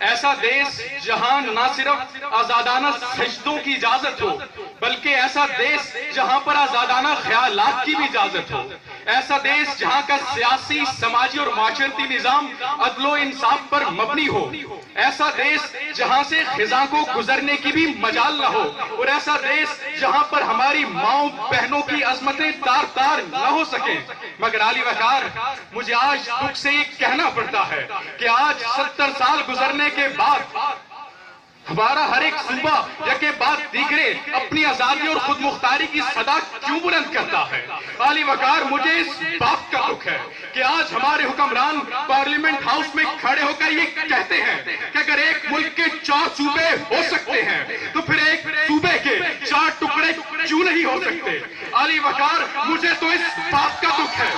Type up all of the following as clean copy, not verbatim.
ایسا دیش جہاں نہ صرف آزادانہ سجدوں کی اجازت ہو بلکہ ایسا دیش جہاں پر آزادانہ خیالات کی بھی اجازت ہو، ایسا دیش جہاں کا سیاسی، سماجی اور معاشرتی نظام عدل و انصاف پر مبنی ہو، ایسا دیش جہاں سے خزاں کو گزرنے کی بھی مجال نہ ہو، اور ایسا دیش جہاں پر ہماری ماؤں بہنوں کی عظمتیں تار تار نہ ہو سکیں۔ مگر علی وقار، مجھے آج دکھ سے یہ کہنا پڑتا ہے کہ آج 70 سال گزرنے کے بعد ہمارا ہر ایک صوبہ یکے بعد دیگرے اپنی آزادی اور خود مختاری کی صدا کیوں بلند کرتا ہے؟ علی وقار، مجھے اس بات کا دکھ ہے کہ آج ہمارے حکمران پارلیمنٹ ہاؤس میں کھڑے ہو کر یہ کہتے ہیں کہ اگر ایک ملک کے 4 صوبے ہو سکتے ہیں تو پھر ایک صوبے کے 4 ٹکڑے کیوں نہیں ہو سکتے؟ علی وقار، مجھے تو اس بات کا دکھ ہے،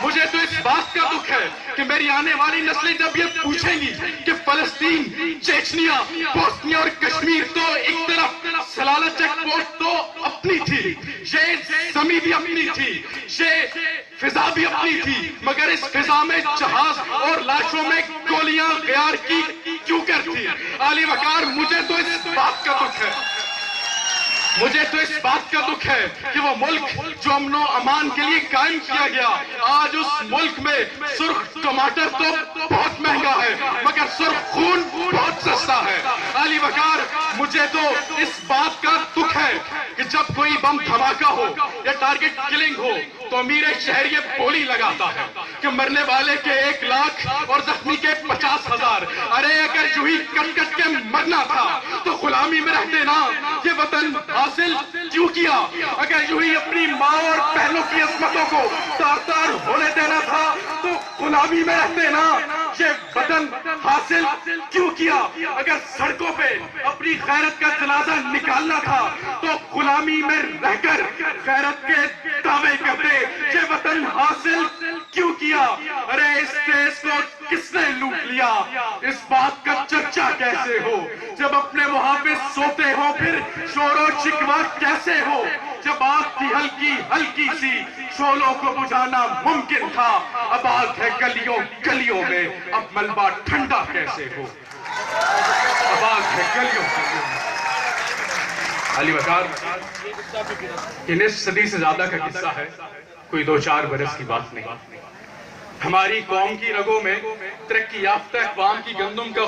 مجھے تو اس بات کا دکھ ہے کہ میری آنے والی نسلیں جب یہ پوچھیں گی کہ فلسطین، چیچنیا، بوسنیا اور کشمیر تو ایک طرف سلالہ چیک پوسٹ تو اپنی تھی، یہ زمین بھی اپنی تھی، یہ فضا بھی اپنی تھی، مگر اس فضا میں جہاز اور لاشوں میں گولیاں غیار کی کیوں کرتی؟ علی وقار، مجھے تو اس بات کا دکھ ہے، مجھے تو اس بات کا دکھ ہے کہ وہ ملک جو امن و امان کے لیے قائم کیا گیا، آج اس ملک میں سرخ ٹماٹر تو بہت مہنگا ہے مگر سرخ خون بہت سستا ہے۔ علی وقار، مجھے تو اس بات کا دکھ ہے کہ جب کوئی بم دھماکہ ہو یا ٹارگٹ کلنگ ہو تو امیر شہر یہ بولی لگاتا ہے کہ مرنے والے کے 1 لاکھ اور زخمی کے 50,000۔ ارے اگر یوں ہی کٹ کٹ کے مرنا تھا تو غلامی میں رہتے نا، یہ وطن حاصل کیوں کیا؟ اگر یوں ہی اپنی ماں اور بہنوں کی عظمتوں کو تار تار ہونے دینا تھا تو غلامی میں رہتے نا، یہ وطن حاصل کیوں کیا؟ اگر سڑکوں پہ اپنی غیرت کا جنازہ نکالنا تھا تو غلامی میں رہ کر غیرت کے دعوے کرتے، یہ وطن حاصل کیوں کیا؟ ارے اس دیش کو کس نے لوٹ لیا؟ اس بات کا چرچا کیسے ہو جب اپنے محافظ سوتے ہو؟ پھر شور و شکوہ کیسے ہو جب آگ کی ہلکی ہلکی سی شعلوں کو بجھانا ممکن تھا؟ اب آگ ہے گلیوں گلیوں میں، اب ملبہ ٹھنڈا کیسے ہو؟ اب آگ ہے گلیوں گلیوں میں۔ علی وقار، یہ نصف صدی سے زیادہ کا قصہ ہے، کوئی 2-4 برس کی بات نہیں۔ ہماری قوم کی رگوں میں ترقی یافتہ اقوام کی گندم کا